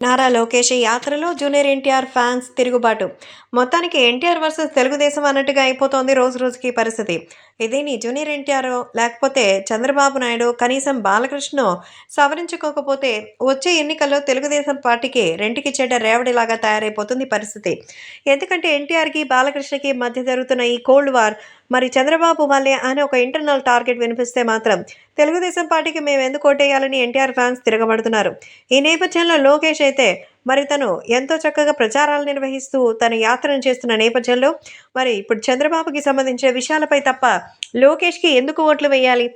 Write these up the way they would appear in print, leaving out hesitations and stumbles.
నారా లోకేష్ యాత్రలో junior NTR fans తిరుగుబాటు. మొత్తానికి ఎన్టీఆర్ వర్సెస్ తెలుగుదేశం అన్నట్టుగా అయిపోతోంది రోజు రోజుకి పరిస్థితి. ఇదేని జూనియర్ ఎన్టీఆర్ లేకపోతే చంద్రబాబు నాయుడు కనీసం బాలకృష్ణ సవరించుకోకపోతే వచ్చే ఎన్నికల్లో తెలుగుదేశం పార్టీకి రెంటికి చెడ్డ రేవడిలాగా తయారైపోతుంది పరిస్థితి. ఎందుకంటే ఎన్టీఆర్కి బాలకృష్ణకి మధ్య జరుగుతున్న ఈ కోల్డ్ వార్ మరి చంద్రబాబు వల్లే అని ఒక ఇంటర్నల్ టార్గెట్ వినిపిస్తే మాత్రం తెలుగుదేశం పార్టీకి మేము ఎందుకు ఓటేయాలని ఎన్టీఆర్ ఫ్యాన్స్ తిరగబడుతున్నారు. ఈ నేపథ్యంలో లోకేష్ అయితే మరి తను ఎంతో చక్కగా ప్రచారాలు నిర్వహిస్తూ తన యాత్రను చేస్తున్న నేపథ్యంలో మరి ఇప్పుడు చంద్రబాబుకి సంబంధించిన విషయాలపై తప్ప లోకేష్కి ఎందుకు ఓట్లు వేయాలి?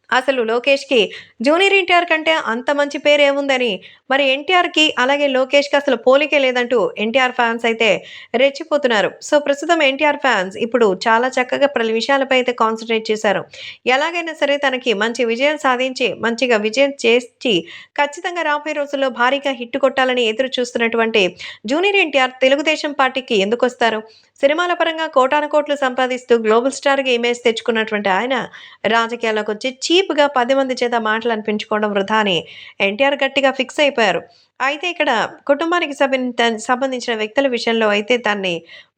అసలు లోకేష్‌కి జూనియర్ ఎన్టీఆర్ కంటే అంత మంచి పేరేముందని, మరి ఎన్టీఆర్‌కి అలాగే లోకేష్‌కి అసలు పోలికే లేదంటూ ఎన్టీఆర్ ఫ్యాన్స్ అయితే రెచ్చిపోతున్నారు. సో, ప్రస్తుతం ఎన్టీఆర్ ఫ్యాన్స్ ఇప్పుడు చాలా చక్కగా పలు విషయాలపై అయితే కాన్సంట్రేట్ చేశారు. ఎలాగైనా సరే తనకి మంచి విజయం సాధించి, మంచిగా విజయం చేసి ఖచ్చితంగా రాబోయే రోజుల్లో భారీగా హిట్ కొట్టాలని ఎదురు చూస్తున్నటువంటి జూనియర్ ఎన్టీఆర్ తెలుగుదేశం పార్టీకి ఎందుకొస్తారు? సినిమాల పరంగా కోటాను కోట్లు సంపాదిస్తూ గ్లోబల్ స్టార్‌గా ఇమేజ్ తెచ్చుకున్నటువంటి ఆయన రాజకీయాల్లోకొచ్చి చీప్‌గా 10 మంది చేత మాటలు అనిపించుకోవడం వృధా అని ఎన్టీఆర్ గట్టిగా ఫిక్స్ అయిపోయారు. అయితే ఇక్కడ కుటుంబానికి సంబంధించిన వ్యక్తుల విషయంలో అయితే దాన్ని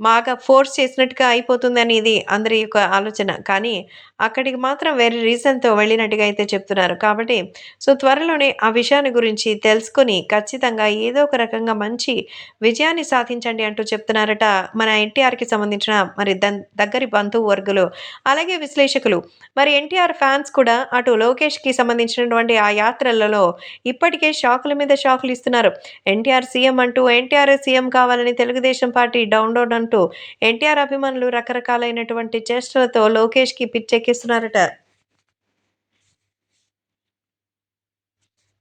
బాగా ఫోర్స్ చేసినట్టుగా అయిపోతుందని ఇది అందరి యొక్క ఆలోచన. కానీ అక్కడికి మాత్రం వేరే రీజన్‌తో వెళ్ళినట్టుగా అయితే చెప్తున్నారు. కాబట్టి సో త్వరలోనే ఆ విషయాన్ని గురించి తెలుసుకొని ఖచ్చితంగా ఏదో ఒక రకంగా మంచి విజయాన్ని సాధించండి అంటూ చెప్తున్నారట మన ఎన్టీఆర్‌కి సంబంధించిన మరి దగ్గరి బంధువర్గులు, అలాగే విశ్లేషకులు. మరి ఎన్టీఆర్ ఫ్యాన్స్ కూడా అటు లోకేష్‌కి సంబంధించినటువంటి ఆ యాత్రలలో ఇప్పటికే షాకుల మీద షాకులు ఇస్తున్నారు. ఎన్టీఆర్ సీఎం అంటూ ఎన్టీఆరే సీఎం కావాలని తెలుగుదేశం పార్టీ డౌన్ డౌన్ అంటూ ఎన్టీఆర్ అభిమానులు రకరకాలైనటువంటి చేష్టలతో లోకేష్‌కి పిచ్చెక్కిస్తున్నారట.